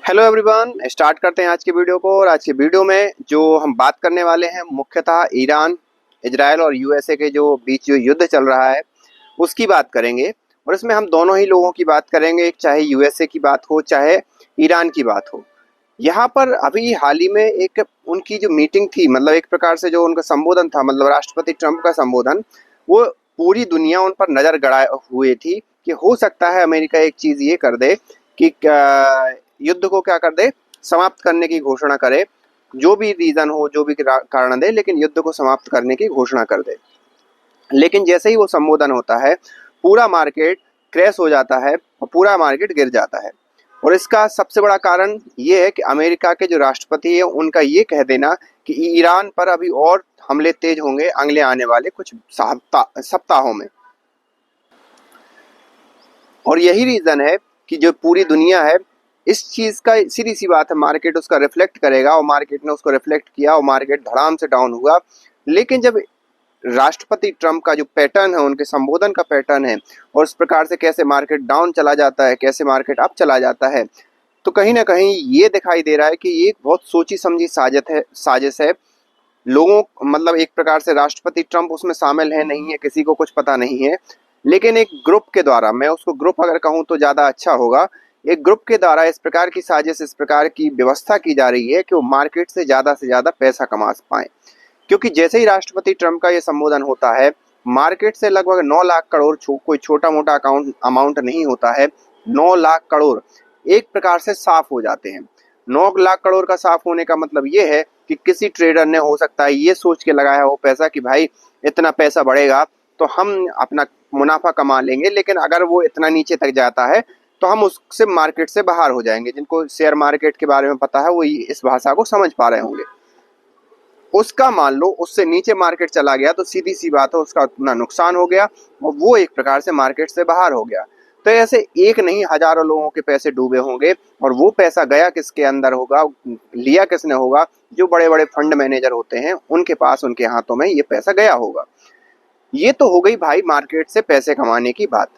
Hello everyone, start करते हैं आज की वीडियो को। और आज की वीडियो में जो हम बात करने वाले हैं मुख्यतः ईरान, इजराइल और यूएसए के जो बीच जो युद्ध चल रहा है उसकी बात करेंगे। और इसमें हम दोनों ही लोगों की बात करेंगे, चाहे यूएसए की बात हो चाहे ईरान की बात हो। यहाँ पर अभी हाल ही में एक उनकी जो मीटिंग थी, मतलब एक प्रकार से जो उनका संबोधन था, मतलब राष्ट्रपति ट्रंप का संबोधन, वो पूरी दुनिया उन पर नजर गड़ाए हुए थी कि हो सकता है अमेरिका एक चीज ये कर दे कि युद्ध को क्या कर दे, समाप्त करने की घोषणा करे। जो भी रीजन हो, जो भी कारण दे, लेकिन युद्ध को समाप्त करने की घोषणा कर दे। लेकिन जैसे ही वो संबोधन होता है पूरा मार्केट क्रैश हो जाता है और पूरा मार्केट गिर जाता है। और इसका सबसे बड़ा कारण ये है कि अमेरिका के जो राष्ट्रपति है उनका ये कह देना कि ईरान पर अभी और हमले तेज होंगे अगले आने वाले कुछ सप्ताहों में। और यही रीजन है कि जो पूरी दुनिया है इस चीज का, सीधी सी बात है, मार्केट उसका रिफ्लेक्ट करेगा। और मार्केट ने उसको रिफ्लेक्ट किया और मार्केट धड़ाम से डाउन हुआ। लेकिन जब राष्ट्रपति ट्रंप का जो पैटर्न है, उनके संबोधन का पैटर्न है, और इस प्रकार से कैसे मार्केट डाउन चला जाता है, कैसे मार्केट अप चला जाता है, तो कहीं ना कहीं ये दिखाई दे रहा है कि ये एक बहुत सोची समझी साजिश है लोगों, मतलब एक प्रकार से राष्ट्रपति ट्रंप उसमें शामिल है नहीं है, किसी को कुछ पता नहीं है, लेकिन एक ग्रुप के द्वारा, मैं उसको ग्रुप अगर कहूँ तो ज्यादा अच्छा होगा, एक ग्रुप के द्वारा इस प्रकार की साजिश, इस प्रकार की व्यवस्था की जा रही है कि वो मार्केट से ज्यादा पैसा कमा पाए। क्योंकि जैसे ही राष्ट्रपति ट्रंप का ये संबोधन होता है मार्केट से लगभग 9 लाख करोड़ कोई छोटा मोटा अमाउंट नहीं होता है, 9 लाख करोड़ एक प्रकार से साफ हो जाते हैं। 9 लाख करोड़ का साफ होने का मतलब ये है कि किसी ट्रेडर ने हो सकता है ये सोच के लगाया हो पैसा कि भाई इतना पैसा बढ़ेगा तो हम अपना मुनाफा कमा लेंगे, लेकिन अगर वो इतना नीचे तक जाता है तो हम उससे मार्केट से बाहर हो जाएंगे। जिनको शेयर मार्केट के बारे में पता है वो इस भाषा को समझ पा रहे होंगे। उसका मान लो उससे नीचे मार्केट चला गया तो सीधी सी बात है उसका उतना नुकसान हो गया और वो एक प्रकार से मार्केट से बाहर हो गया। तो ऐसे एक नहीं हजारों लोगों के पैसे डूबे होंगे। और वो पैसा गया किसके अंदर होगा, लिया किसने होगा? जो बड़े बड़े फंड मैनेजर होते हैं उनके पास, उनके हाथों में ये पैसा गया होगा। ये तो हो गई भाई मार्केट से पैसे कमाने की बात।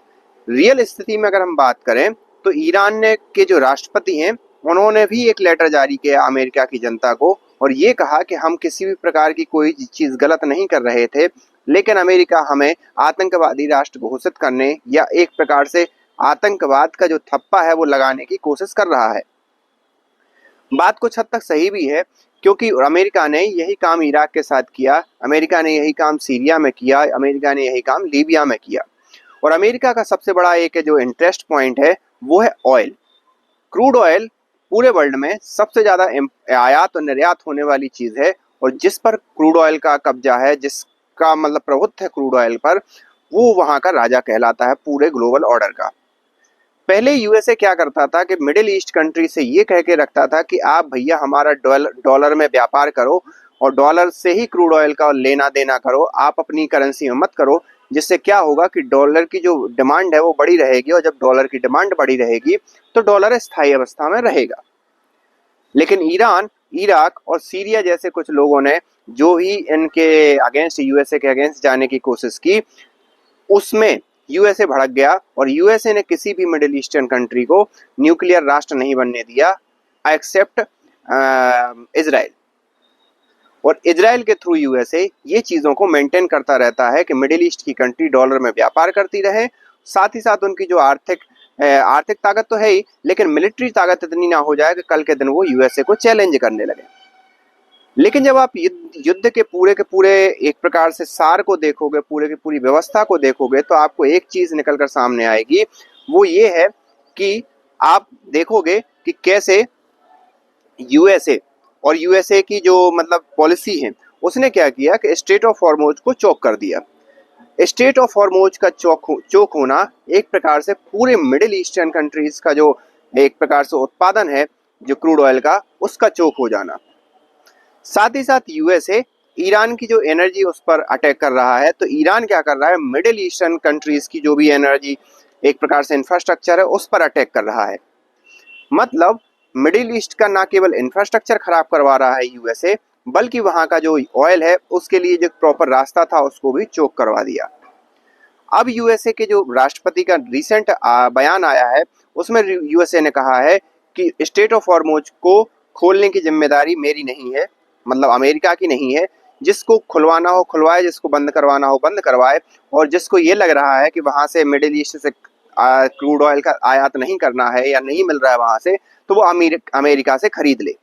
रियल स्थिति में अगर हम बात करें तो ईरान ने के जो राष्ट्रपति हैं उन्होंने भी एक लेटर जारी किया अमेरिका की जनता को और ये कहा कि हम किसी भी प्रकार की कोई चीज गलत नहीं कर रहे थे, लेकिन अमेरिका हमें आतंकवादी राष्ट्र घोषित करने या एक प्रकार से आतंकवाद का जो थप्पा है वो लगाने की कोशिश कर रहा है। बात कुछ हद तक सही भी है क्योंकि अमेरिका ने यही काम इराक के साथ किया, अमेरिका ने यही काम सीरिया में किया, अमेरिका ने यही काम लीबिया में किया। और अमेरिका का सबसे बड़ा एक जो इंटरेस्ट पॉइंट है वो है ऑयल। क्रूड ऑयल पूरे वर्ल्ड में सबसे ज्यादा आयात और निर्यात होने वाली चीज है। और जिस पर क्रूड ऑयल का कब्जा है, जिसका मतलब प्रभुत्व है क्रूड ऑयल पर, वो वहां का राजा कहलाता है पूरे ग्लोबल ऑर्डर का। पहले यूएसए क्या करता था कि मिडिल ईस्ट कंट्री से ये कह के रखता था कि आप भैया हमारा डॉलर में व्यापार करो और डॉलर से ही क्रूड ऑयल का लेना देना करो, आप अपनी करेंसी में मत करो। जिससे क्या होगा कि डॉलर की जो डिमांड है वो बढ़ी रहेगी और जब डॉलर की डिमांड बढ़ी रहेगी तो डॉलर स्थायी अवस्था में रहेगा। लेकिन ईरान, इराक और सीरिया जैसे कुछ लोगों ने जो ही इनके अगेंस्ट, यूएसए के अगेंस्ट जाने की कोशिश की, उसमें यूएसए भड़क गया और यूएसए ने किसी भी मिडिल ईस्टर्न कंट्री को न्यूक्लियर राष्ट्र नहीं बनने दिया एक्सेप्ट इजराइल। और इजराइल के थ्रू यूएसए ये चीजों को मेंटेन करता रहता है कि मिडिल ईस्ट की कंट्री डॉलर में व्यापार करती रहे, साथ ही साथ उनकी जो आर्थिक ताकत तो है ही, लेकिन मिलिट्री ताकत इतनी ना हो जाए कि कल के दिन वो यूएसए को चैलेंज करने लगे। लेकिन जब आप युद्ध के पूरे एक प्रकार से सार को देखोगे, पूरे की पूरी व्यवस्था को देखोगे, तो आपको एक चीज निकलकर सामने आएगी। वो ये है कि आप देखोगे कि कैसे यूएसए और यूएसए की जो मतलब पॉलिसी है उसने क्या किया कि स्टेट ऑफ हॉर्मुज को चोक कर दिया। स्टेट ऑफ हॉर्मुज का चोक होना एक प्रकार से पूरे मिडिल ईस्टर्न कंट्रीज का जो एक प्रकार से उत्पादन है जो क्रूड ऑयल का, उसका चोक हो जाना। साथ ही साथ यूएसए ईरान की जो एनर्जी उस पर अटैक कर रहा है, तो ईरान क्या कर रहा है, मिडिल ईस्टर्न कंट्रीज की जो भी एनर्जी एक प्रकार से इंफ्रास्ट्रक्चर है उस पर अटैक कर रहा है। मतलब मिडिल ईस्ट का ना केवल इंफ्रास्ट्रक्चर खराब करवा रहा है यूएसए, बल्कि वहां का जो ऑयल है उसके लिए जो प्रॉपर रास्ता था उसको भी चोक करवा दिया। अब यूएसए के जो राष्ट्रपति का रिसेंट बयान आया है, उसमें यूएसए ने कहा है कि स्टेट ऑफ हॉर्मुज को खोलने की जिम्मेदारी मेरी नहीं है, मतलब अमेरिका की नहीं है। जिसको खुलवाना हो खुलवाए, जिसको बंद करवाना हो बंद करवाए, और जिसको ये लग रहा है कि वहां से मिडिल ईस्ट से क्रूड ऑयल का आयात नहीं करना है या नहीं मिल रहा है वहां से, तो वो अमेरिका से खरीद ले।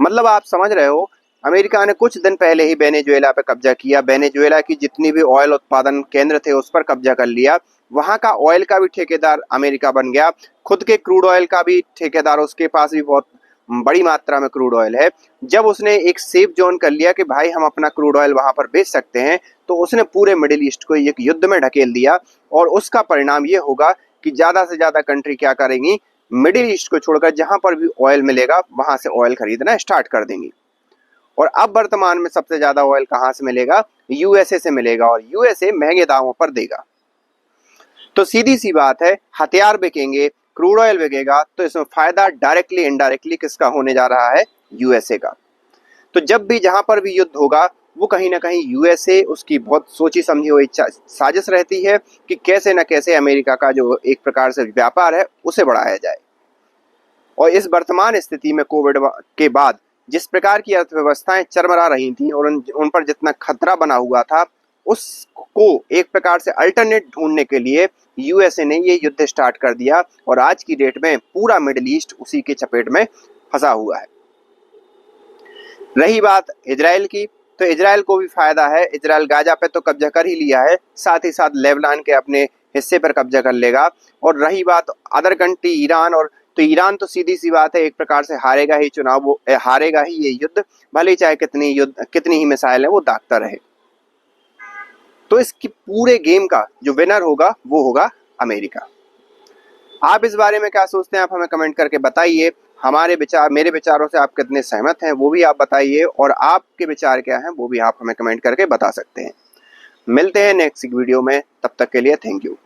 मतलब आप समझ रहे हो, अमेरिका ने कुछ दिन पहले ही वेनेजुएला पे कब्जा किया, वेनेजुएला की जितनी भी ऑयल उत्पादन केंद्र थे उस पर कब्जा कर लिया, वहां का ऑयल का भी ठेकेदार अमेरिका बन गया, खुद के क्रूड ऑयल का भी ठेकेदार, उसके पास भी बहुत बड़ी मात्रा में क्रूड ऑयल है। जब उसने एक सेफ जोन कर लिया कि भाई हम अपना क्रूड ऑयल वहां पर बेच सकते हैं, तो उसने पूरे मिडिल ईस्ट को एक युद्ध में ढकेल दिया, और उसका परिणाम ये होगा कि ज्यादा से ज्यादा कंट्री क्या करेंगी, मिडिल ईस्ट को छोड़कर जहां पर भी ऑयल मिलेगा वहां से ऑयल खरीदना स्टार्ट कर देंगी। और अब वर्तमान में सबसे ज्यादा ऑयल कहां से मिलेगा, यूएसए से मिलेगा, और यूएसए महंगे दामों पर देगा। तो सीधी सी बात है, हथियार बिकेंगे, क्रूड ऑयल बिकेगा, तो इसमें फायदा डायरेक्टली इनडायरेक्टली किसका होने जा रहा है, यूएसए का। तो जब भी जहां पर भी युद्ध होगा, वो कहीं ना कहीं यूएसए, उसकी बहुत सोची समझी हुई साजिश रहती है कि कैसे न कैसे अमेरिका का जो एक प्रकार से व्यापार है उसे बढ़ाया जाए। और इस वर्तमान स्थिति में कोविड के बाद जिस प्रकार की अर्थव्यवस्थाएं चरमरा रही थी और उन पर जितना खतरा बना हुआ था, उसको एक प्रकार से अल्टरनेट ढूंढने के लिए यूएसए ने ये युद्ध स्टार्ट कर दिया, और आज की डेट में पूरा मिडिल ईस्ट उसी के चपेट में फंसा हुआ है। रही बात इजराइल की, तो इजराइल को भी फायदा है, इजराइल गाजा पे तो कब्जा कर ही लिया है, साथ ही साथ लेबनान के अपने हिस्से पर कब्जा कर लेगा। और रही बात अदर कंट्री ईरान, और तो ईरान तो सीधी सी बात है, एक प्रकार से हारेगा ही चुनाव, वो हारेगा ही ये युद्ध, भले चाहे कितनी ही मिसाइल है वो दागता रहे। तो इसकी पूरे गेम का जो विनर होगा वो होगा अमेरिका। आप इस बारे में क्या सोचते हैं, आप हमें कमेंट करके बताइए। मेरे विचारों से आप कितने सहमत हैं वो भी आप बताइए, और आपके विचार क्या हैं वो भी आप हमें कमेंट करके बता सकते हैं। मिलते हैं नेक्स्ट वीडियो में, तब तक के लिए थैंक यू।